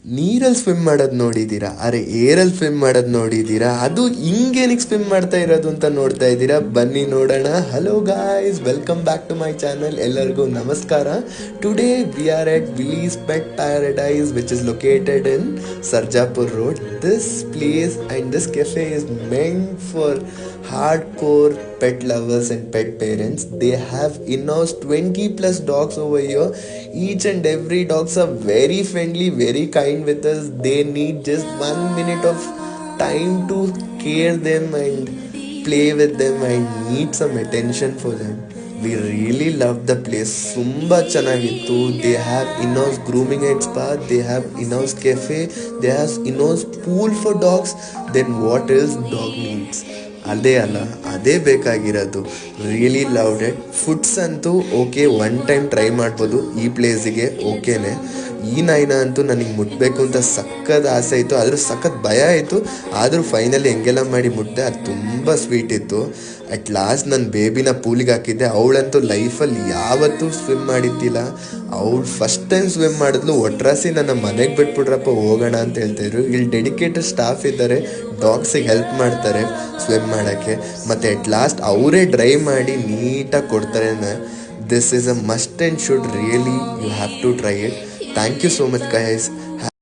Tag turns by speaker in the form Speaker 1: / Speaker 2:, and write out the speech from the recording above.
Speaker 1: ನೀರಲ್ಲಿ ಸ್ವಿಮ್ ಮಾಡೋದು ನೋಡಿದ್ದೀರಾ? ಅರೆ ಏರಲ್ಲಿ ಸ್ವಿಮ್ ಮಾಡೋದು ನೋಡಿದ್ದೀರಾ? ಅದು ಹಿಂಗೇನಿಗೆ ಸ್ವಿಮ್ ಮಾಡ್ತಾ ಇರೋದು ಅಂತ ನೋಡ್ತಾ ಇದ್ದೀರಾ? ಬನ್ನಿ ನೋಡೋಣ. Hello guys, welcome back to my channel. ಎಲ್ಲರಿಗೂ ನಮಸ್ಕಾರ. Today we are at Willie's pet paradise which is located in Sarjapur road. This place and this cafe is meant for hardcore pet lovers and pet parents. They have in-house 20 plus dogs over here. Each and every dogs are very friendly, very kind with us. They need just 1 minute of time to care them and play with them and need some attention for them. We really love the place. ತುಂಬ ಚೆನ್ನಾಗಿತ್ತು. They have in-house grooming and spa. They have in-house cafe. They have in-house pool for dogs. Then what else dog needs? ಅದೇ ಅಲ್ಲ, ಅದೇ ಬೇಕಾಗಿರೋದು. Really loved it. Foods ಅಂತೂ okay, one time try ಮಾಡ್ಬೋದು. ಈ ಪ್ಲೇಸಿಗೆ ಓಕೆನೆ. ಈ ನಾಯಿನ ಅಂತೂ ನನಗೆ ಮುಟ್ಟಬೇಕು ಅಂತ ಸಖತ್ ಆಸೆ ಇತ್ತು, ಆದರೂ ಸಖತ್ ಭಯ ಆಯಿತು. ಆದರೂ ಫೈನಲಿ ಹೆಂಗೆಲ್ಲ ಮಾಡಿ ಮುಟ್ಟಿದೆ. ಅದು ತುಂಬ ಸ್ವೀಟ್ ಇತ್ತು. ಅಟ್ ಲಾಸ್ಟ್ ನನ್ನ ಬೇಬಿನ ಪೂಲಿಗೆ ಹಾಕಿದ್ದೆ. ಅವಳಂತೂ ಲೈಫಲ್ಲಿ ಯಾವತ್ತೂ ಸ್ವಿಮ್ ಮಾಡಿದ್ದಿಲ್ಲ. ಅವಳು ಫಸ್ಟ್ ಟೈಮ್ ಸ್ವಿಮ್ ಮಾಡಿದ್ಲು. ಒಟ್ರಾಸಿ ನನ್ನ ಮನೆಗೆ ಬಿಟ್ಬಿಟ್ರಪ್ಪ, ಹೋಗೋಣ ಅಂತ ಹೇಳ್ತಾಯಿದ್ರು. ಇಲ್ಲಿ ಡೆಡಿಕೇಟೆಡ್ ಸ್ಟಾಫ್ ಇದ್ದಾರೆ, ಡಾಗ್ಸಿಗೆ ಹೆಲ್ಪ್ ಮಾಡ್ತಾರೆ ಸ್ವಿಮ್ ಮಾಡೋಕ್ಕೆ. ಮತ್ತು ಅಟ್ ಲಾಸ್ಟ್ ಅವರೇ ಡ್ರೈ ಮಾಡಿ ನೀಟಾಗಿ ಕೊಡ್ತಾರೆ. This is a must and should. Really you have to try it. Thank you so much guys.